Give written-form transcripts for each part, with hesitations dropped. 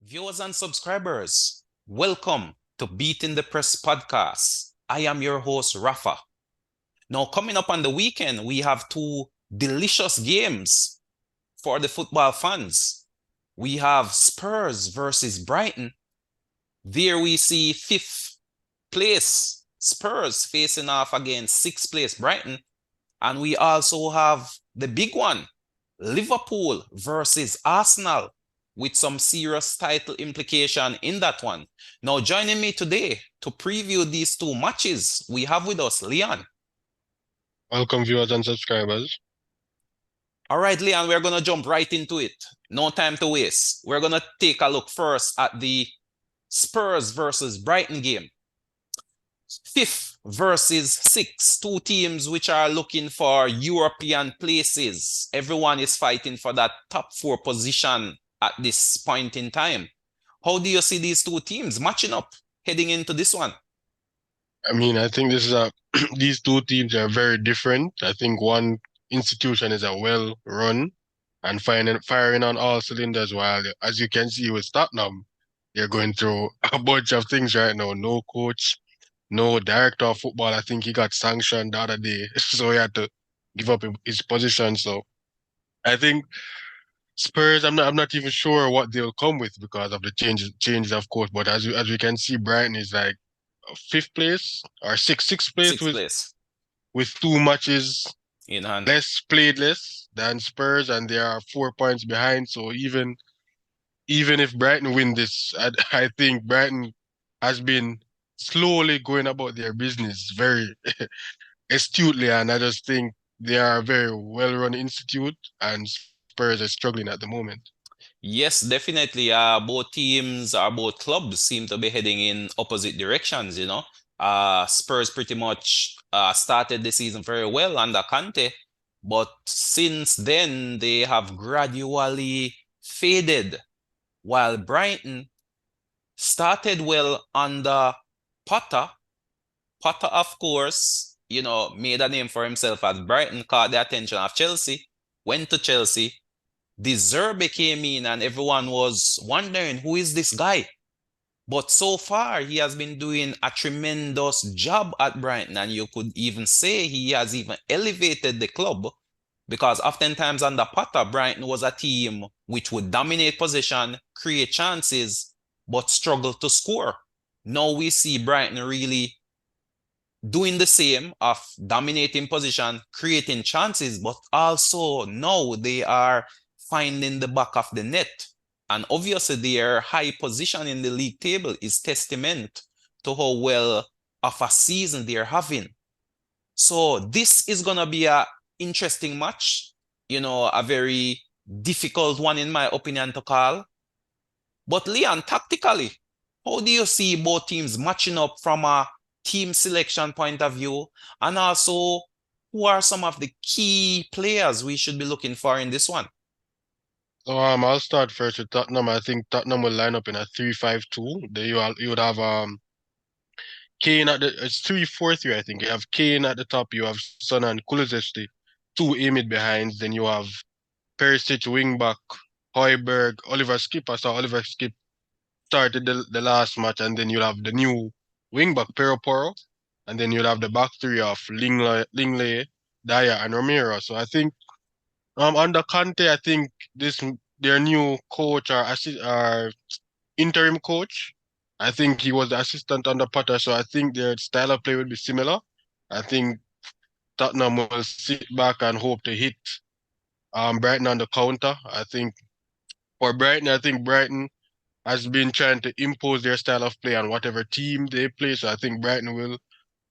Viewers and subscribers, welcome to Beating the Press podcast. I am your host, Rafa. Now, coming up on the weekend, we have two delicious games for the football fans. We have Spurs versus Brighton. There we see fifth place Spurs facing off against sixth place Brighton. And we also have the big one, Liverpool versus Arsenal, with some serious title implication in that one. Now, joining me today to preview these two matches, we have with us Leon. Welcome, viewers and subscribers. All right, Leon, we're going to jump right into it. No time to waste. We're going to take a look first at the Spurs versus Brighton game. Fifth versus sixth, two teams which are looking for European places. Everyone is fighting for that top four position at this point in time. How do you see these two teams matching up heading into this one? I think this is a these two teams are very different. I think one institution is a well run and firing on all cylinders, while as you can see with Tottenham, they're going through a bunch of things right now. No coach, no director of football. I think he got sanctioned the other day, so he had to give up his position. So I think Spurs, I'm not even sure what they'll come with because of the changes of course. But as we can see, Brighton is like fifth place or sixth place Sixth with place two matches in hand. less than Spurs, and they are 4 points behind. So even if Brighton win this, I think Brighton has been slowly going about their business very astutely, and I just think they are a very well-run institute, and Spurs are struggling at the moment. Yes, definitely. Both teams or both clubs seem to be heading in opposite directions. Spurs pretty much started the season very well under Conte, but since then they have gradually faded, while Brighton started well under Potter. Potter, of course, made a name for himself as Brighton, caught the attention of Chelsea, went to Chelsea. De Zerbi came in and everyone was wondering who is this guy. But so far, he has been doing a tremendous job at Brighton, and you could even say he has even elevated the club because oftentimes under Potter, Brighton was a team which would dominate possession, create chances, but struggle to score. Now we see Brighton really doing the same of dominating position, creating chances, but also now they are finding the back of the net. And obviously, their high position in the league table is testament to how well of a season they're having. So this is gonna be a interesting match, a very difficult one in my opinion to call. But Leon, tactically, how do you see both teams matching up from a team selection point of view? And also, who are some of the key players we should be looking for in this one? So I'll start first with Tottenham. I think Tottenham will line up in a 3-5-2. There you would have Kane at the it's 3-4-3, I think. You have Kane at the top, you have Son and Kulusevski, two mid behinds, then you have Perisic wing back, Højbjerg, Oliver Skip. I saw Oliver Skip started the last match, and then you'll have the new wing back Poro, and then you'll have the back three of Lingley, Dyer, and Romero. So I think under Conte, I think this their new coach or interim coach. I think he was the assistant under Potter, so I think their style of play will be similar. I think Tottenham will sit back and hope to hit Brighton on the counter. I think for Brighton, I think Brighton has been trying to impose their style of play on whatever team they play. So I think Brighton will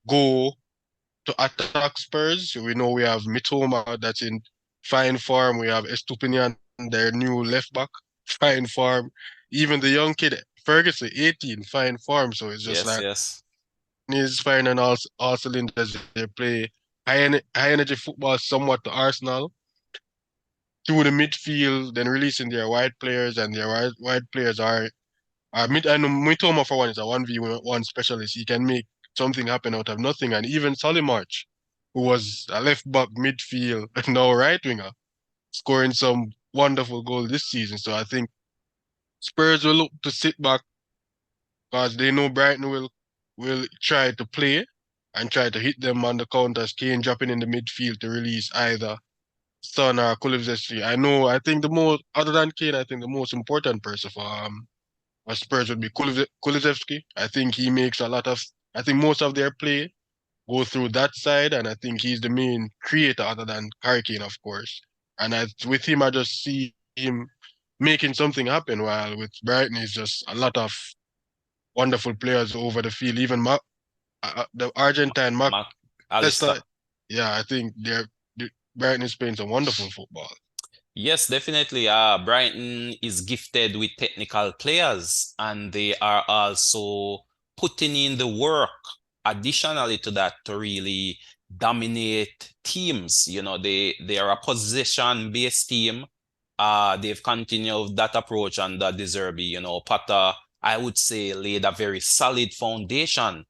go to attack Spurs. We know we have Mitoma that's in fine form. We have Estupinian, their new left back, fine form. Even the young kid, Ferguson, 18, fine form. So it's just Yes, like yes. he's firing on all cylinders. They play high energy football somewhat to Arsenal through the midfield, then releasing their wide players, and their wide players and Mitoma for one is a 1v1 specialist. He can make something happen out of nothing. And even Solimarch, who was a left back midfield, now right winger, scoring some wonderful goal this season. So I think Spurs will look to sit back because they know Brighton will try to play and try to hit them on the counters. Kane dropping in the midfield to release either Son or Kulusevski. I think the most, other than Kane, I think the most important person for Spurs would be Kulusevski. I think he makes I think most of their play go through that side, and I think he's the main creator other than Harry Kane, of course. With him, I just see him making something happen, while with Brighton, it's just a lot of wonderful players over the field. Even the Argentine Mac Mac Alistair. Leicester, yeah, I think Brighton is playing some wonderful football. Yes, definitely. Brighton is gifted with technical players, and they are also putting in the work additionally to that to really dominate teams. They are a possession-based team. They've continued that approach under De Zerbi. Potter, I would say, laid a very solid foundation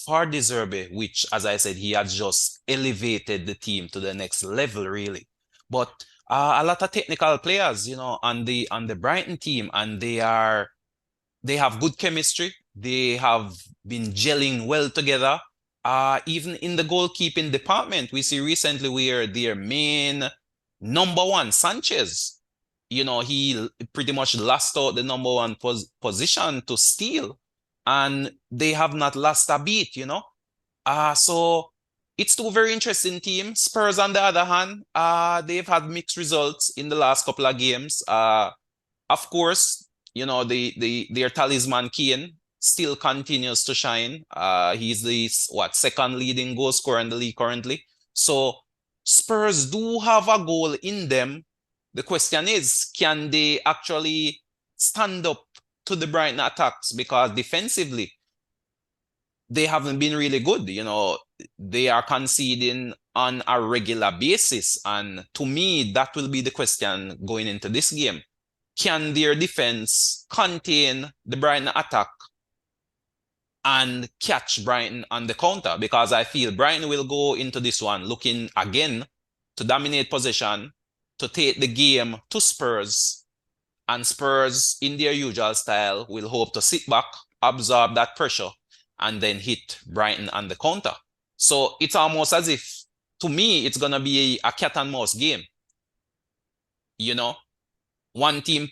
for De Zerbi, which, as I said, he has just elevated the team to the next level, really. But a lot of technical players, on the Brighton team, and they have good chemistry. They have been gelling well together. Even in the goalkeeping department, we see recently where their main number one, Sanchez, he pretty much lost out the number one position to Steele, and they have not lost a beat. So it's two very interesting teams. Spurs, on the other hand, they've had mixed results in the last couple of games. Of course, their talisman Kane still continues to shine. He's the second leading goal scorer in the league currently. So Spurs do have a goal in them. The question is, can they actually stand up to the Brighton attacks? Because defensively, they haven't been really good. They are conceding on a regular basis. And to me, that will be the question going into this game. Can their defense contain the Brighton attack and catch Brighton on the counter? Because I feel Brighton will go into this one looking again to dominate possession, to take the game to Spurs, and Spurs, in their usual style, will hope to sit back, absorb that pressure, and then hit Brighton on the counter. So it's almost as if, to me, it's going to be a cat and mouse game. One team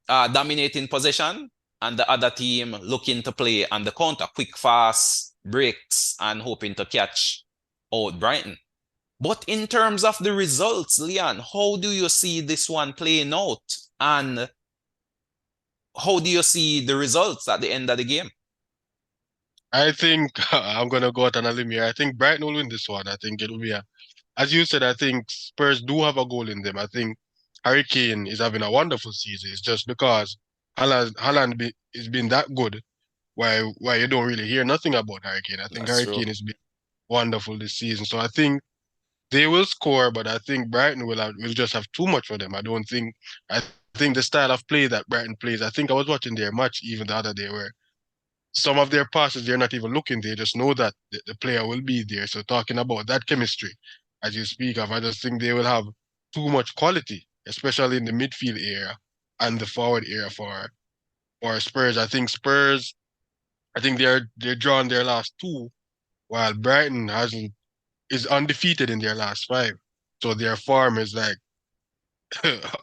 dominating possession, and the other team looking to play on the counter, quick, fast breaks, and hoping to catch out Brighton. But in terms of the results, Leon, how do you see this one playing out? And how do you see the results at the end of the game? I think I'm gonna go out on a limb here. I think Brighton will win this one. I think it will be as you said, I think Spurs do have a goal in them. I think Harry Kane is having a wonderful season. It's just because Haaland has been that good, why you don't really hear nothing about Harry Kane. I think That's Harry true. Kane has been wonderful this season. So I think they will score, but I think Brighton will just have too much for them. I think the style of play that Brighton plays. I think I was watching their match even the other day where some of their passes they're not even looking. They just know that the player will be there. So talking about that chemistry, as you speak of, I just think they will have too much quality, especially in the midfield area and the forward area for Spurs. I think they're drawn their last two, while Brighton hasn't is undefeated in their last five. So their form is like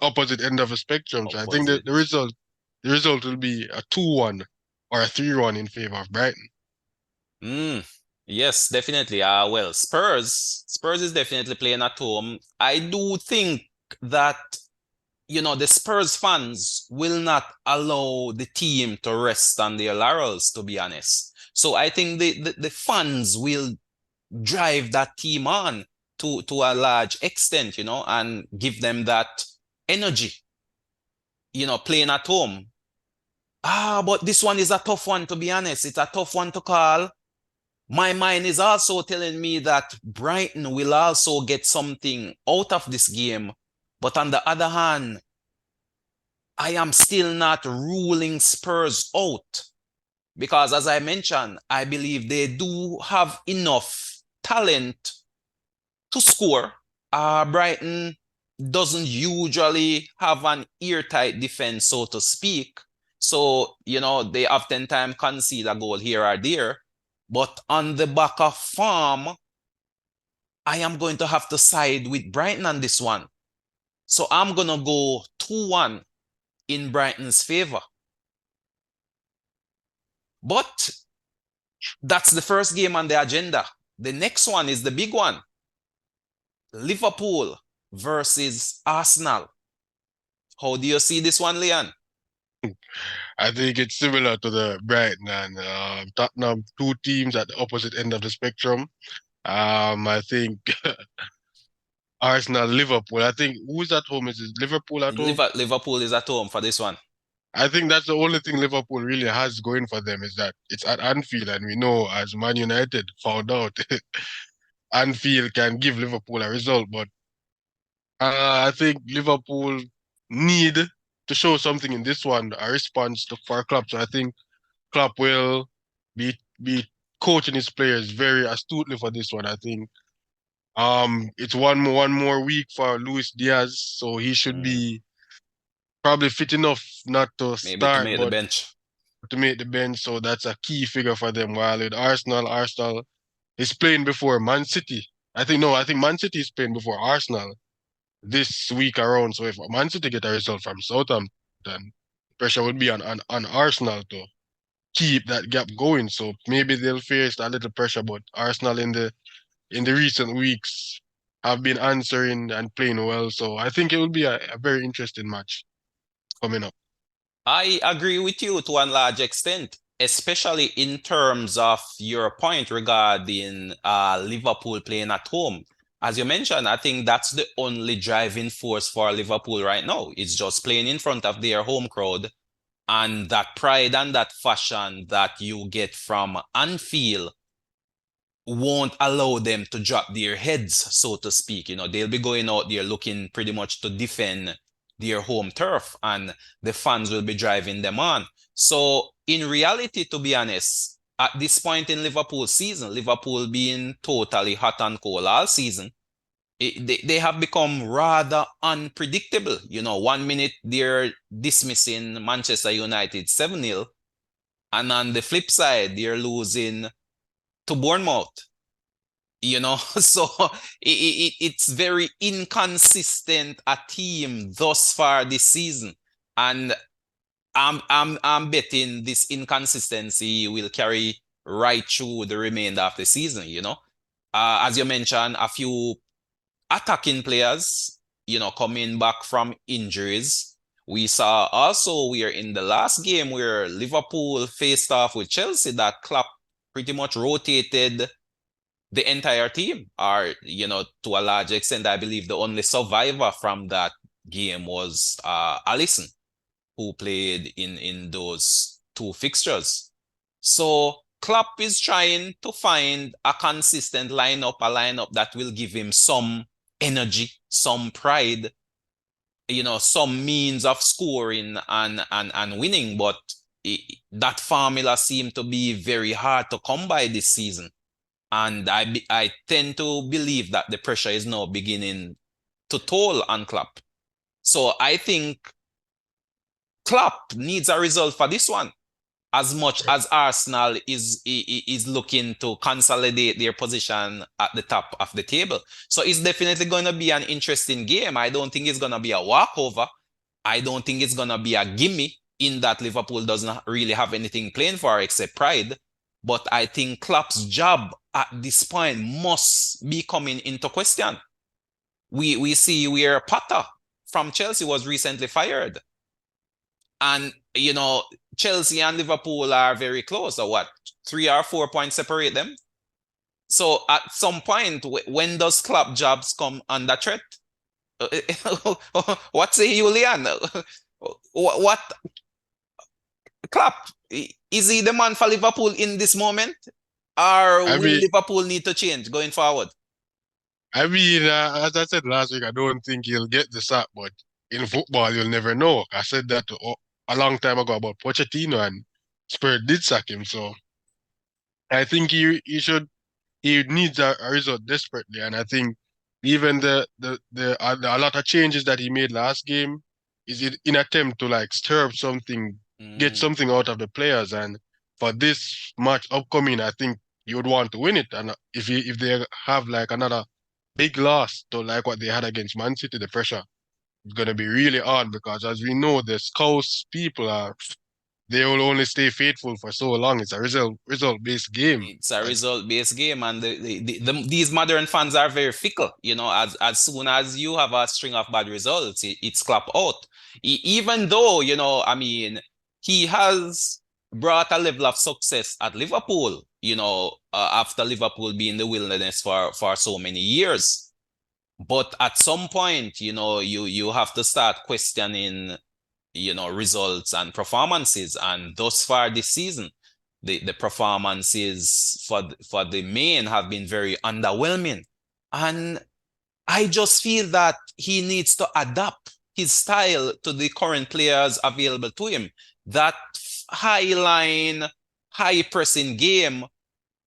opposite end of a spectrum. So I think that Opposite. the result will be a 2-1 or a 3-1 in favor of Brighton. Mm, yes, definitely. Well, Spurs is definitely playing at home. I do think that, the Spurs fans will not allow the team to rest on their laurels, to be honest. So I think the fans will drive that team on to a large extent, and give them that energy, playing at home. But this one is a tough one, to be honest. It's a tough one to call. My mind is also telling me that Brighton will also get something out of this game. But on the other hand, I am still not ruling Spurs out because, as I mentioned, I believe they do have enough talent to score. Brighton doesn't usually have an airtight defense, so to speak. So, they oftentimes concede a goal here or there. But on the back of form, I am going to have to side with Brighton on this one. So I'm going to go 2-1 in Brighton's favor. But that's the first game on the agenda. The next one is the big one. Liverpool versus Arsenal. How do you see this one, Leon? I think it's similar to the Brighton and Tottenham, two teams at the opposite end of the spectrum. I think Arsenal, Liverpool. I think who's at home? Is it Liverpool at home? Liverpool is at home for this one. I think that's the only thing Liverpool really has going for them is that it's at Anfield, and we know as Man United found out, Anfield can give Liverpool a result. But I think Liverpool need to show something in this one, a response for Klopp. So I think Klopp will be coaching his players very astutely for this one. I think it's one more week for Luis Diaz, so he should Mm, be probably fit enough not to maybe to start, make the but bench. to make the bench. So that's a key figure for them. While with Arsenal is playing before Man City. I think no, I think Man City is playing before Arsenal this week around. So if Man City get a result from Southampton, pressure would be on Arsenal to keep that gap going. So maybe they'll face a little pressure, but Arsenal in the recent weeks have been answering and playing well. So I think it will be a very interesting match coming up. I agree with you to a large extent, especially in terms of your point regarding Liverpool playing at home. As you mentioned, I think that's the only driving force for Liverpool right now. It's just playing in front of their home crowd and that pride and that fashion that you get from Anfield won't allow them to drop their heads, so to speak. They'll be going out there looking pretty much to defend their home turf, and the fans will be driving them on. So, in reality, to be honest, at this point in Liverpool season, Liverpool being totally hot and cold all season, they have become rather unpredictable. 1 minute they're dismissing Manchester United 7-0, and on the flip side, they're losing to Bournemouth. So it's very inconsistent a team thus far this season, and I'm betting this inconsistency will carry right through the remainder of the season. As you mentioned, a few attacking players, coming back from injuries. We saw also we're in the last game where Liverpool faced off with Chelsea that Klopp pretty much rotated the entire team, or to a large extent, I believe the only survivor from that game was Alisson, who played in those two fixtures. So Klopp is trying to find a consistent lineup, a lineup that will give him some energy, some pride, some means of scoring and winning. But that formula seemed to be very hard to come by this season. And I tend to believe that the pressure is now beginning to toll on Klopp. So I think Klopp needs a result for this one, as much as Arsenal is looking to consolidate their position at the top of the table. So it's definitely going to be an interesting game. I don't think it's going to be a walkover. I don't think it's going to be a gimme, in that Liverpool doesn't really have anything playing for except pride. But I think Klopp's job at this point must be coming into question. We see where Potter from Chelsea was recently fired. And, Chelsea and Liverpool are very close. Or what? 3 or 4 points separate them. So at some point, when does Klopp jobs come under threat? What say you, Leon? What Klopp? Is he the man for Liverpool in this moment? Or I will mean, Liverpool need to change going forward? as I said last week, I don't think he'll get the sack, but in football, you'll never know. I said that a long time ago about Pochettino, and Spurs did sack him. So I think he needs a result desperately, and I think even a lot of changes that he made last game is in attempt to like stir up something get Mm. something out of the players. And for this match upcoming, I think you would want to win it. And if they have like another big loss to like what they had against Man City, the pressure is gonna be really hard because as we know, the Scouse people are they will only stay faithful for so long. It's a result based game. It's a And result-based game, and these modern fans are very fickle. As soon as you have a string of bad results, it's clap out. Even though, I mean, he has brought a level of success at Liverpool. After Liverpool being in the wilderness for so many years. But at some point, you have to start questioning, results and performances. And thus far this season, the performances for the main have been very underwhelming. And I just feel that he needs to adapt his style to the current players available to him. That high line, high pressing game,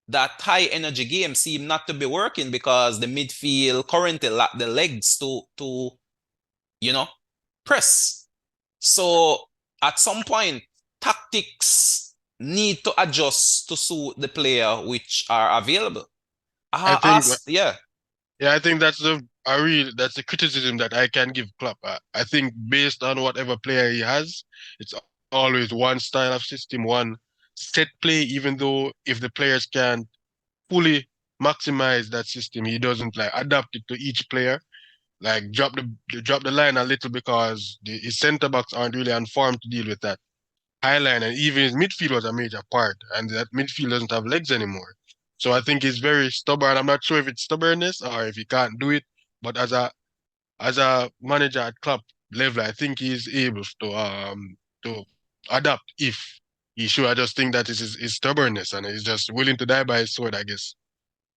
that high energy game seem not to be working because the midfield currently lack the legs to you know press. So at some point, tactics need to adjust to suit the player which are available. I think Yeah, Yeah, I think that's the criticism that I can give Klopp. I think based on whatever player he has, it's always one style of system, one set play. Even though if the players can fully maximize that system, he doesn't like adapt it to each player. Like drop the line a little because his centre backs aren't really on form to deal with that high line, and even his midfield was a major part, and that midfield doesn't have legs anymore. So I think he's very stubborn. I'm not sure if it's stubbornness or if he can't do it, but as a manager at club level, I think he's able to adapt if he should. I just think that is his stubbornness, and he's just willing to die by his sword, I guess.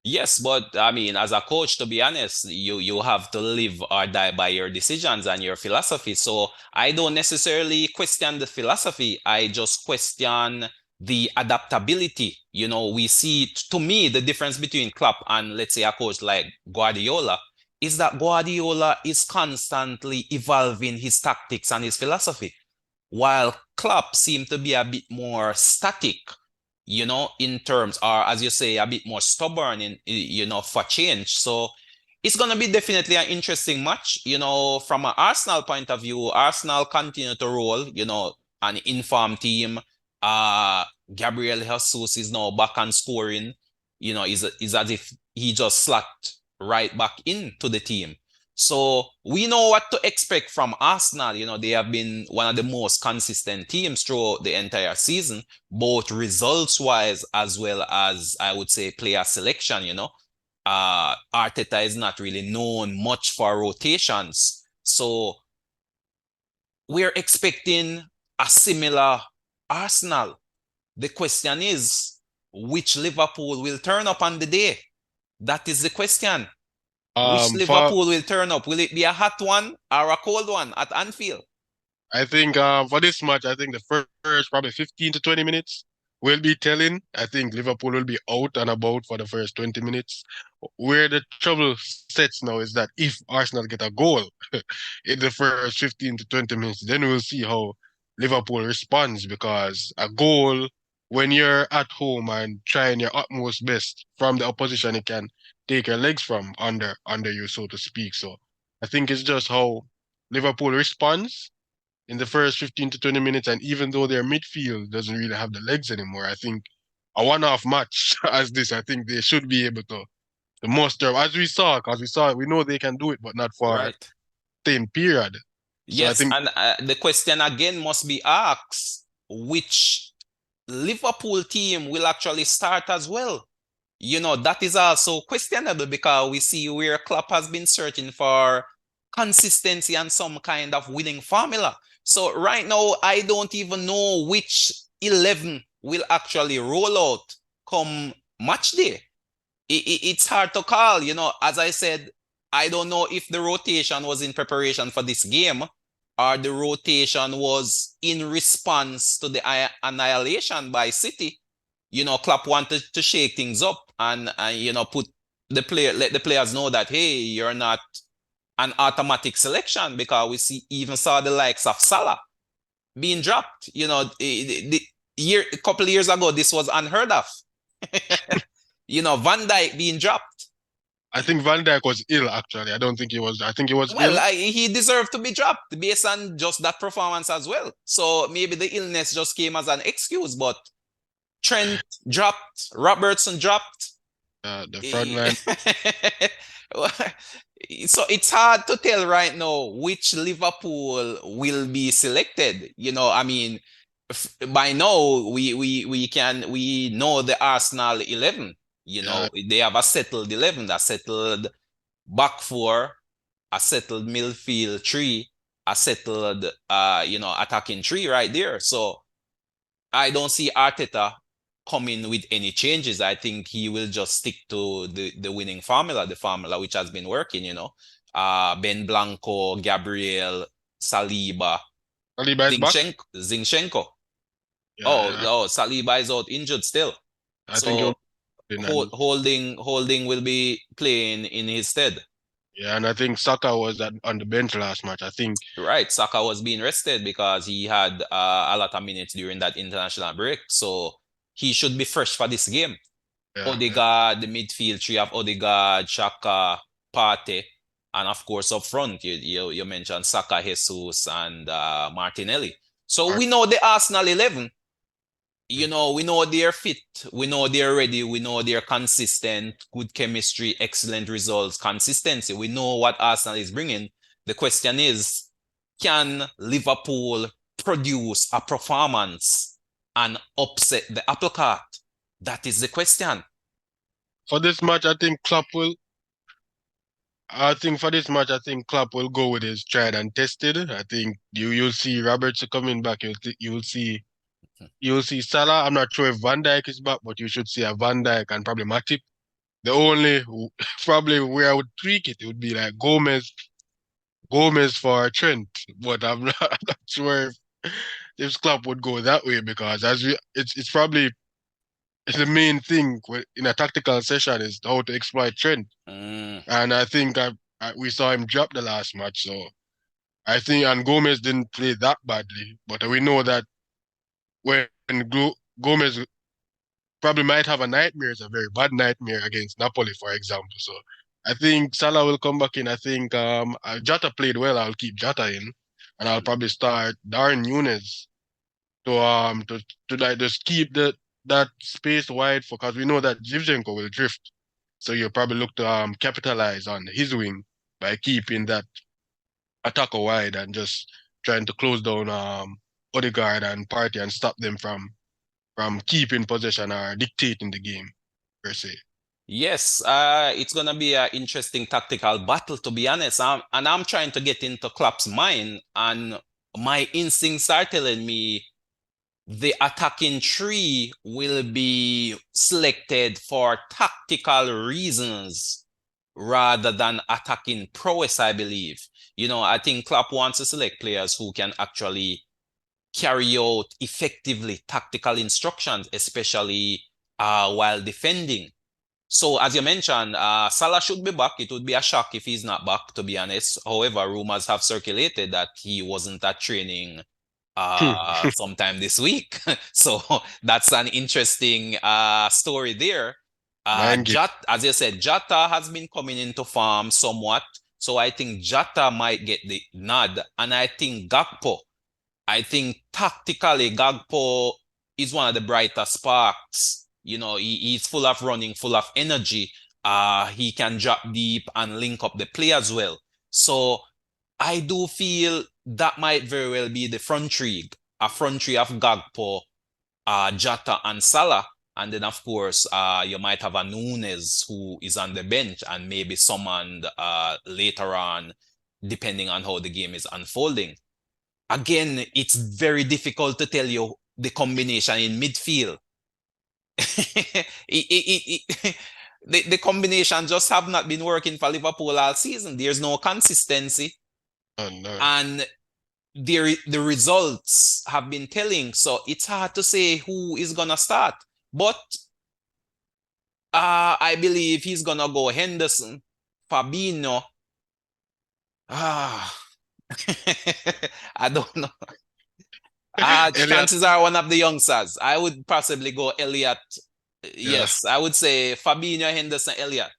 yes, but I mean, as a coach, to be honest, you have to live or die by your decisions and your philosophy. So I don't necessarily question the philosophy. I just question the adaptability. We see, to me, the difference between Klopp and, let's say, a coach like Guardiola is that Guardiola is constantly evolving his tactics and his philosophy, while Klopp seemed to be a bit more static, in terms, or as you say, a bit more stubborn for change. So it's going to be definitely an interesting match. From an Arsenal point of view, Arsenal continue to roll, an informed team. Uh, Gabriel Jesus is now back and scoring, is as if he just slapped right back into the team. So we know what to expect from Arsenal. They have been one of the most consistent teams throughout the entire season, both results wise as well as, I would say, player selection. Arteta is not really known much for rotations. So we're expecting a similar Arsenal. The question is, which Liverpool will turn up on the day? That is the question. Which For Liverpool will turn up? Will it be a hot one or a cold one at Anfield? I think for this match, I think the first probably 15 to 20 minutes will be telling. I think Liverpool will be out and about for the first 20 minutes. Where the trouble sets now is that if Arsenal get a goal in the first 15 to 20 minutes, then we'll see how Liverpool responds because a goal when you're at home and trying your utmost best from the opposition, it can take your legs from under you, so to speak. So I think it's just how Liverpool responds in the first 15 to 20 minutes. And even though their midfield doesn't really have the legs anymore, I think a one-off match as this, I think they should be able to muster, as we saw, because we know they can do it, but not for Right. same period. So I Yes, think and the question again must be asked, which Liverpool team will actually start as well? That is also questionable because we see where Klopp has been searching for consistency and some kind of winning formula. So right now, I don't even know which 11 will actually roll out come match day. It's hard to call. As I said, I don't know if the rotation was in preparation for this game or the rotation was in response to the annihilation by City. Klopp wanted to shake things up and let the players know that, hey, you're not an automatic selection, because we even saw the likes of Salah. being dropped. A couple of years ago, this was unheard of. Van Dijk being dropped. I think Van Dijk was ill actually. I don't think he was. I think he was Well, ill. he deserved to be dropped based on just that performance as well. So maybe the illness just came as an excuse, but Trent dropped, Robertson dropped. The front line. So it's hard to tell right now which Liverpool will be selected. I mean, by now we know the Arsenal 11. Yeah, They have a settled 11, a settled back four, a settled midfield three, a settled attacking three right there. So I don't see Arteta coming with any changes. I think he will just stick to the winning formula, the formula which has been working. Ben Blanco, Gabriel, Saliba, Saliba is back. Zinchenko. Oh, Yeah, oh, Saliba is out injured still. I think he'll So be in and Holding will be playing in his stead. yeah, and I think Saka was on the bench last match. I think Right, Saka was being rested because he had a lot of minutes during that international break, so he should be fresh for this game. yeah, Odegaard, the midfield three of Odegaard, Xhaka, Partey, and of course up front you mentioned Saka, Jesus, and Martinelli. So we know the Arsenal 11. We know they're fit, we know they're ready, we know they're consistent, good chemistry, excellent results, consistency. We know what Arsenal is bringing. The question is, can Liverpool produce a performance and upset the apple cart? That is the question. for this match, I think Klopp will. I think for this match, I think Klopp will go with his tried and tested. I think you'll see Robertson coming back. You'll see Salah. I'm not sure if Van Dijk is back, but you should see a Van Dijk and probably Matip. The only probably where I would tweak it would be like Gomez for Trent, but I'm not sure if Klopp would go that way because it's probably it's the main thing in a tactical session is how to exploit Trent, Mm. and I think we saw him drop the last match, so I think and Gomez didn't play that badly, but we know that when Gomez probably might have a nightmare. It's a very bad nightmare against Napoli, for example. So I think Salah will come back in. I think Jota played well. I'll keep Jota in, and I'll probably start Darren Nunes to like just keep that space wide for because we know that Zivchenko will drift. So you'll probably look to capitalize on his wing by keeping that attacker wide and just trying to close down Odegaard and Partey and stop them from keeping possession or dictating the game per se. Yes, it's gonna be an interesting tactical battle, to be honest. And I'm trying to get into Klopp's mind, and my instincts are telling me the attacking three will be selected for tactical reasons rather than attacking prowess, I believe. I think Klopp wants to select players who can actually carry out effectively tactical instructions, especially while defending. So, as you mentioned, Salah should be back. It would be a shock if he's not back, to be honest. However, rumors have circulated that he wasn't at training sometime this week. So that's an interesting story there. Mind game. As you said, Jota has been coming into form somewhat. So I think Jota might get the nod. And I think tactically, Gakpo is one of the brighter sparks. He's full of running, full of energy. He can drop deep and link up the play as well. So I do feel that might very well be the front three, a front three of Gakpo, Jota, and Salah. And then, of course, you might have a Nunes who is on the bench and maybe summoned later on, depending on how the game is unfolding. Again, it's very difficult to tell you the combination in midfield. The combination just have not been working for Liverpool all season. There's no consistency, Oh, no. and the results have been telling. So it's hard to say who is gonna start. But I believe he's gonna go Henderson, Fabinho. Ah, I don't know. Elliot, Chances are one of the youngsters. I would possibly go Elliot. yeah. Yes, I would say Fabinho, Henderson, Elliot.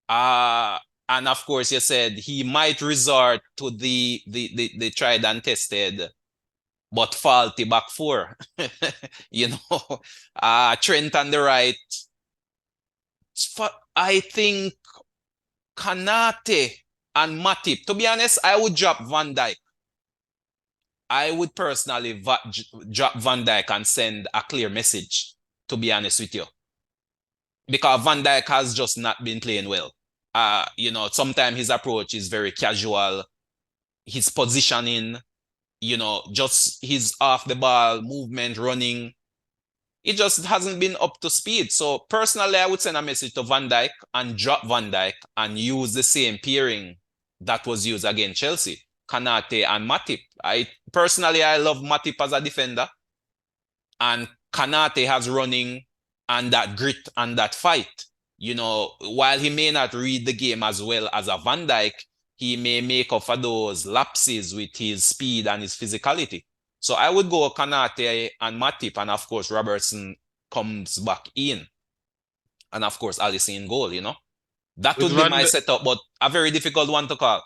Uh, and of course, you said he might resort to the tried and tested but faulty back four. You know, Trent on the right. I think Kanate and Matip. To be honest, I would drop Van Dijk. I would personally drop Van Dijk and send a clear message, to be honest with you. Because Van Dijk has just not been playing well. Sometimes his approach is very casual. His positioning, just his off the ball movement, running. It just hasn't been up to speed. So personally, I would send a message to Van Dijk and drop Van Dijk and use the same pairing that was used against Chelsea, Kanate and Matip. I love Matip as a defender, and Kanate has running and that grit and that fight. While he may not read the game as well as a Van Dijk, he may make up for those lapses with his speed and his physicality. So I would go Kanate and Matip, and of course Robertson comes back in, and of course Alisson in goal. That With would be Van my D- setup, but a very difficult one to call.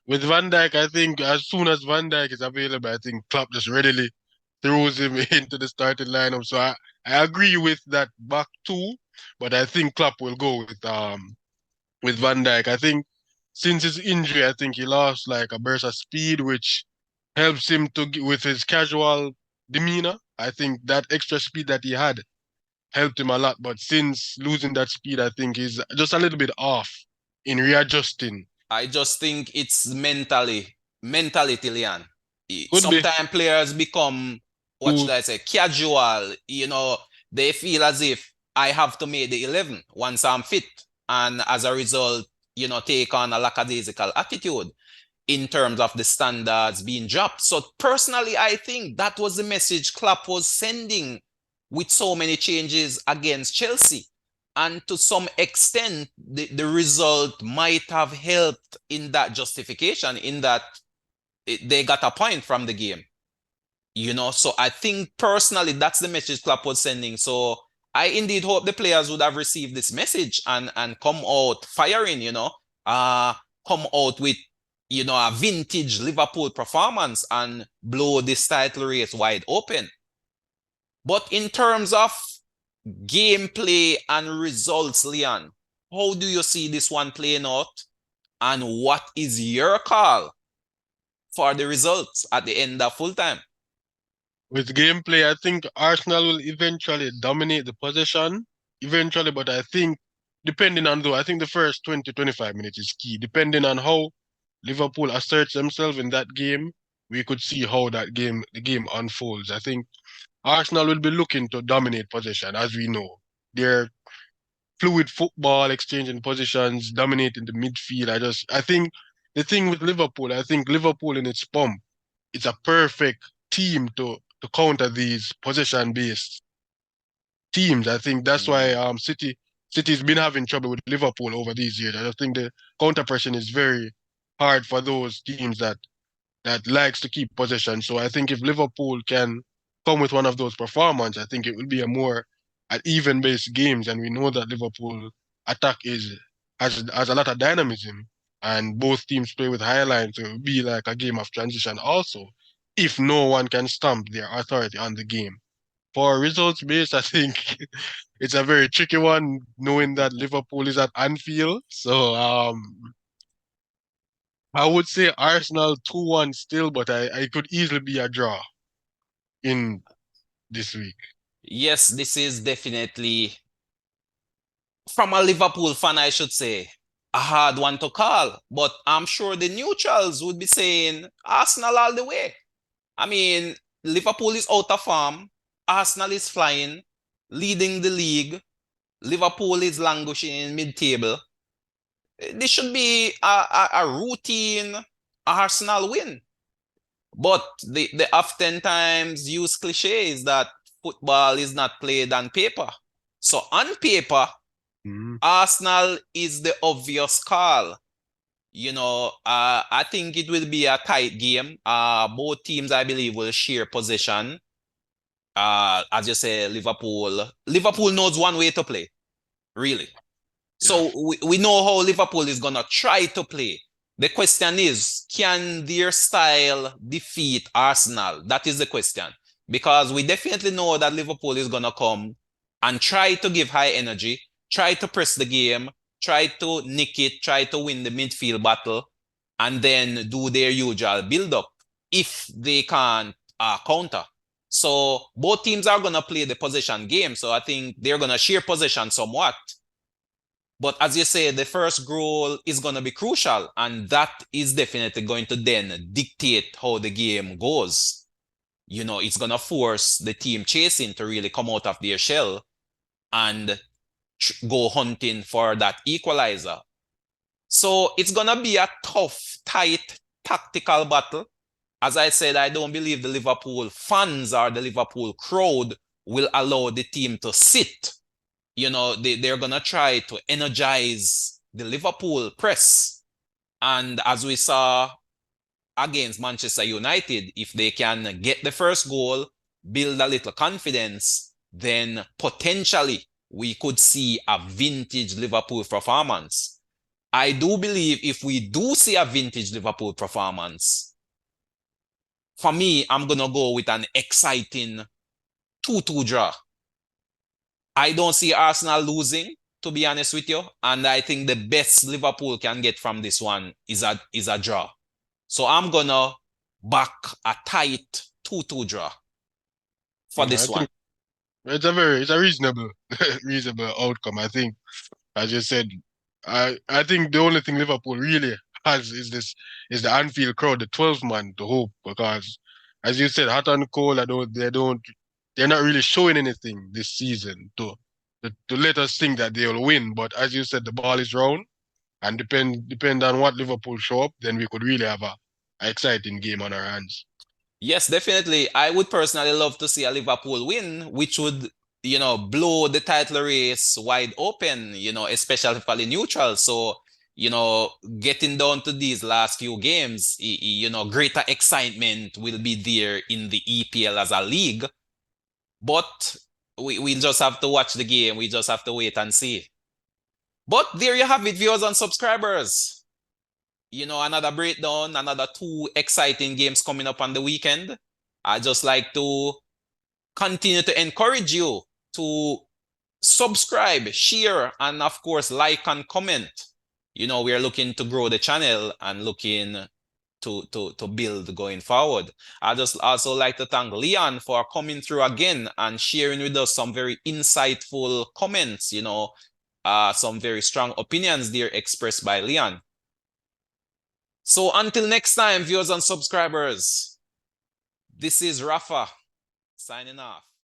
with Van Dijk, I think as soon as Van Dijk is available, I think Klopp just readily throws him into the starting lineup. So I agree with that back two, but I think Klopp will go with Van Dijk. I think since his injury, I think he lost like a burst of speed, which helps him with his casual demeanor. I think that extra speed that he had helped him a lot. But since losing that speed, I think he's just a little bit off in readjusting. I just think it's mentality, Leon. Could be Sometimes players become, what should too. I say, casual. They feel as if I have to make the 11 once I'm fit. And as a result, take on a lackadaisical attitude in terms of the standards being dropped. So personally, I think that was the message Klopp was sending with so many changes against Chelsea. And to some extent, the result might have helped in that justification, in that they got a point from the game. So I think personally that's the message Klopp was sending. So I indeed hope the players would have received this message and come out firing, come out with a vintage Liverpool performance and blow this title race wide open. But in terms of gameplay and results, Leon, how do you see this one playing out? And what is your call for the results at the end of full time? With gameplay, I think Arsenal will eventually dominate the possession, eventually, but I think I think the first 20, 25 minutes is key. Depending on how Liverpool asserts themselves in that game, we could see how the game unfolds. I think Arsenal will be looking to dominate possession, as we know. They're fluid football, exchanging positions, dominating the midfield. I think the thing with Liverpool, I think Liverpool in its pomp, it's a perfect team to counter these possession-based teams. I think that's why Mm. City's been having trouble with Liverpool over these years. I just think the counter pressing is very hard for those teams that likes to keep possession. So I think if Liverpool can come with one of those performances, I think it will be a more an even based games. And we know that Liverpool attack has a lot of dynamism, and both teams play with high lines. So it will be like a game of transition also, if no one can stamp their authority on the game. For results based, I think it's a very tricky one, knowing that Liverpool is at Anfield. So I would say Arsenal 2-1 still, but I could easily be a draw in this week. Yes, this is definitely, from a Liverpool fan, I should say, a hard one to call. But I'm sure the neutrals would be saying Arsenal all the way. I mean, Liverpool is out of form. Arsenal is flying, leading the league. Liverpool is languishing in mid-table. This should be a routine Arsenal win. But the oftentimes used cliche is that football is not played on paper. So on paper, Mm. Arsenal is the obvious call. I think it will be a tight game. Both teams, I believe, will share possession. As you say, Liverpool knows one way to play, really. Yeah. So we know how Liverpool is gonna try to play. The question is, can their style defeat Arsenal? That is the question. Because we definitely know that Liverpool is gonna come and try to give high energy, try to press the game, try to nick it, try to win the midfield battle, and then do their usual build-up if they can't counter. So both teams are gonna play the possession game. So I think they're gonna share possession somewhat. But as you say, the first goal is going to be crucial, and that is definitely going to then dictate how the game goes. It's going to force the team chasing to really come out of their shell and go hunting for that equalizer. So it's going to be a tough, tight, tactical battle. As I said, I don't believe the Liverpool fans or the Liverpool crowd will allow the team to sit. They're going to try to energize the Liverpool press. And as we saw against Manchester United, if they can get the first goal, build a little confidence, then potentially we could see a vintage Liverpool performance. I do believe if we do see a vintage Liverpool performance, for me, I'm going to go with an exciting 2-2 draw. I don't see Arsenal losing, to be honest with you. And I think the best Liverpool can get from this one is a draw. So I'm gonna back a tight 2-2 draw for I this one. think it's a reasonable reasonable outcome. I think, as you said, I think the only thing Liverpool really has is the Anfield crowd, the 12th man to hope, because as you said, hot and cold, they're not really showing anything this season to let us think that they'll win. But as you said, the ball is round, and depend on what Liverpool show up, then we could really have a exciting game on our hands. Yes, definitely. I would personally love to see a Liverpool win, which would, blow the title race wide open, especially for the neutral. So, getting down to these last few games, greater excitement will be there in the EPL as a league. But we just have to watch the game. We just have to wait and see. But there you have it, viewers and subscribers. Another breakdown, another two exciting games coming up on the weekend. I just like to continue to encourage you to subscribe, share, and of course, like and comment. We are looking to grow the channel and looking to build going forward. I just also like to thank Leon for coming through again and sharing with us some very insightful comments, some very strong opinions there expressed by Leon. So until next time, viewers and subscribers, this is Rafa signing off.